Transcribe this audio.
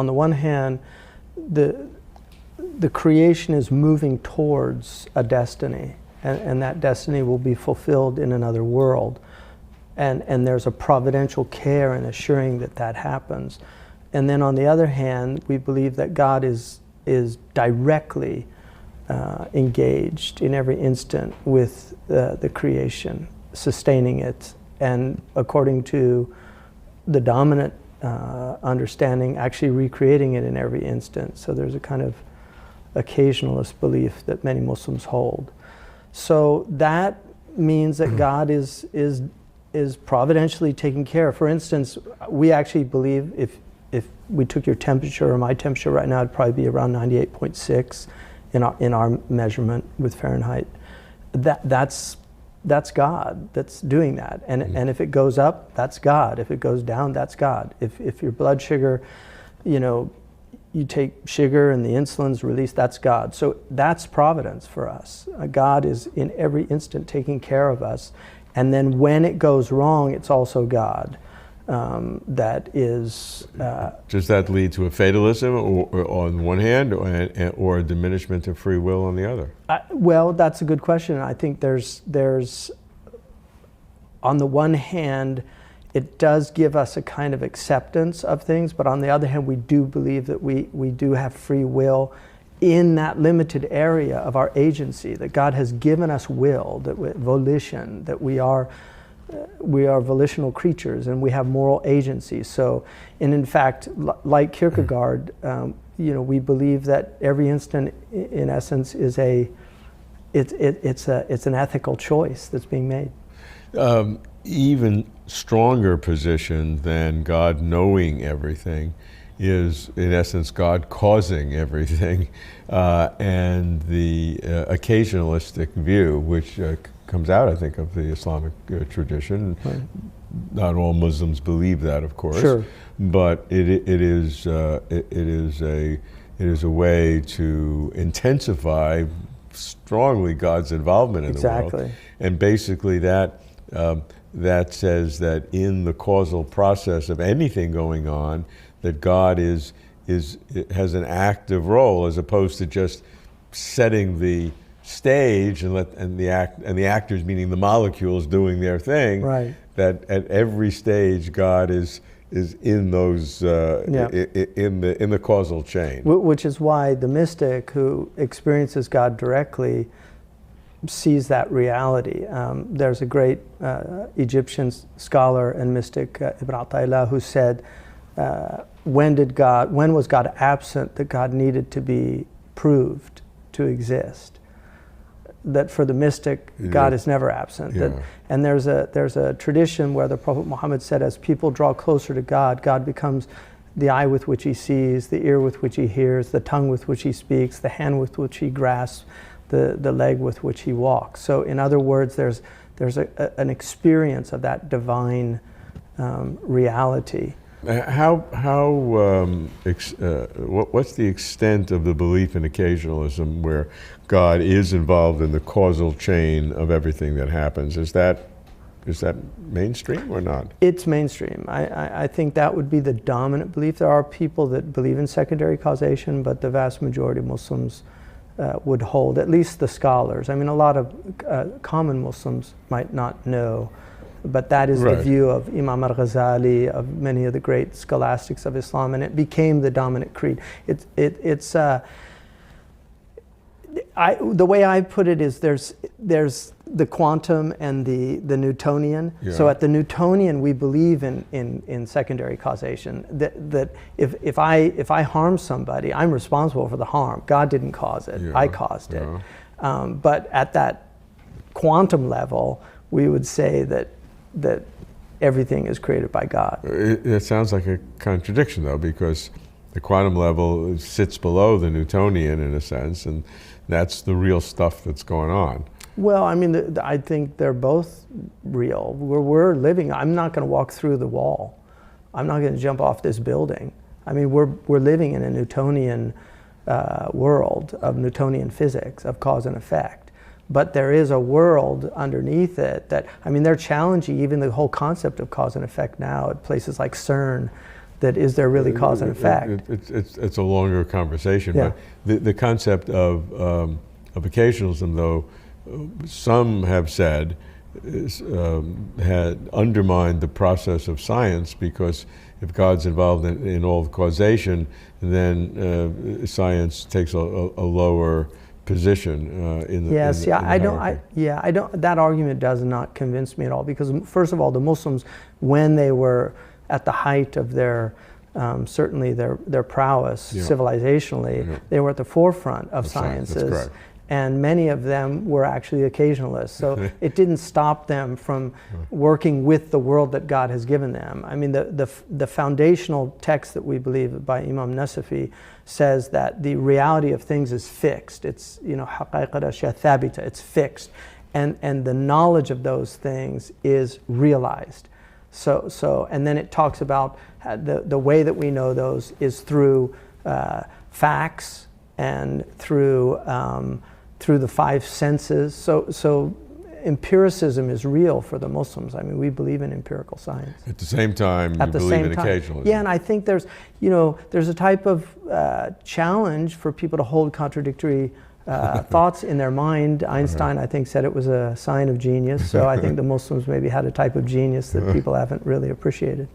On the one hand, the creation is moving towards a destiny, and that destiny will be fulfilled in another world. And there's a providential care in assuring that that happens. And then on the other hand, we believe that God is directly engaged in every instant with the creation, sustaining it, and according to the dominant understanding, actually recreating it in every instant. So there's a kind of occasionalist belief that many Muslims hold. So that means that God is providentially taking care. For instance, we actually believe if we took your temperature or my temperature right now, it'd probably be around 98.6 in our measurement with Fahrenheit. That's God that's doing that. And if it goes up, that's God. If it goes down, that's God. If your blood sugar, you take sugar and the insulin's released, that's God. So that's providence for us. God is in every instant taking care of us. And then when it goes wrong, it's also God. That is... Does that lead to a fatalism or on one hand or a diminishment of free will on the other? Well, that's a good question. I think there's on the one hand, it does give us a kind of acceptance of things, but on the other hand, we do believe that we do have free will in that limited area of our agency, that God has given us will, that volition, that we are volitional creatures and we have moral agency. So, and in fact, like Kierkegaard, we believe that every instant, in essence, is it's an ethical choice that's being made. Even stronger position than God knowing everything is, in essence, God causing everything, and the occasionalistic view, which comes out, I think, of the Islamic tradition. Right. Not all Muslims believe that, of course, sure. But it is a way to intensify strongly God's involvement in the world. Exactly. And basically that says that in the causal process of anything going on, that God has an active role as opposed to just setting the stage and the actors, meaning the molecules, doing their thing. Right. That at every stage God is in those in the causal chain. Which is why the mystic who experiences God directly sees that reality. There's a great Egyptian scholar and mystic, Ibn Ata'illah, who said, when was God absent that God needed to be proved to exist? That for the mystic, God is never absent. Yeah. And there's a tradition where the Prophet Muhammad said, as people draw closer to God, God becomes the eye with which he sees, the ear with which he hears, the tongue with which he speaks, the hand with which he grasps, the leg with which he walks. So in other words, there's an experience of that divine reality. What's the extent of the belief in occasionalism where God is involved in the causal chain of everything that happens? Is that mainstream or not? It's mainstream. I think that would be the dominant belief. There are people that believe in secondary causation, but the vast majority of Muslims would hold, at least the scholars. I mean, a lot of common Muslims might not know, but that is right. The view of Imam al-Ghazali, of many of the great scholastics of Islam, and it became the dominant creed. The way I put it is there's the quantum and the Newtonian. Yeah. So at the Newtonian, we believe in secondary causation. That if I harm somebody, I'm responsible for the harm. God didn't cause it. Yeah. I caused it. Yeah. But at that quantum level, we would say that everything is created by God. It sounds like a contradiction, though, because the quantum level sits below the Newtonian in a sense, and that's the real stuff that's going on. Well, I mean, I think they're both real. We're living. I'm not going to walk through the wall. I'm not going to jump off this building. I mean, we're living in a Newtonian world of Newtonian physics, of cause and effect. But there is a world underneath it that, I mean, they're challenging even the whole concept of cause and effect now at places like CERN. that is there really cause and effect? It's a longer conversation, Yeah. but the concept of occasionalism, though, some have said had undermined the process of science, because if God's involved in all the causation, then science takes a lower position in the Yes, in the hierarchy. I don't. That argument does not convince me at all, because first of all, the Muslims, when they were at the height of their certainly their prowess civilizationally, they were at the forefront of sciences. That's correct. And many of them were actually occasionalists. So it didn't stop them from working with the world that God has given them. I mean, the foundational text that we believe by Imam Nasafi says that the reality of things is fixed. It's, حقائق الأشياء ثابتة, it's fixed. And the knowledge of those things is realized. So and then it talks about the way that we know those is through facts and through the five senses. So empiricism is real for the Muslims. I mean, we believe in empirical science. At the same time, you believe in occasionalism. Yeah, and I think there's a type of challenge for people to hold contradictory thoughts in their mind. Einstein, I think, said it was a sign of genius. So I think the Muslims maybe had a type of genius that people haven't really appreciated.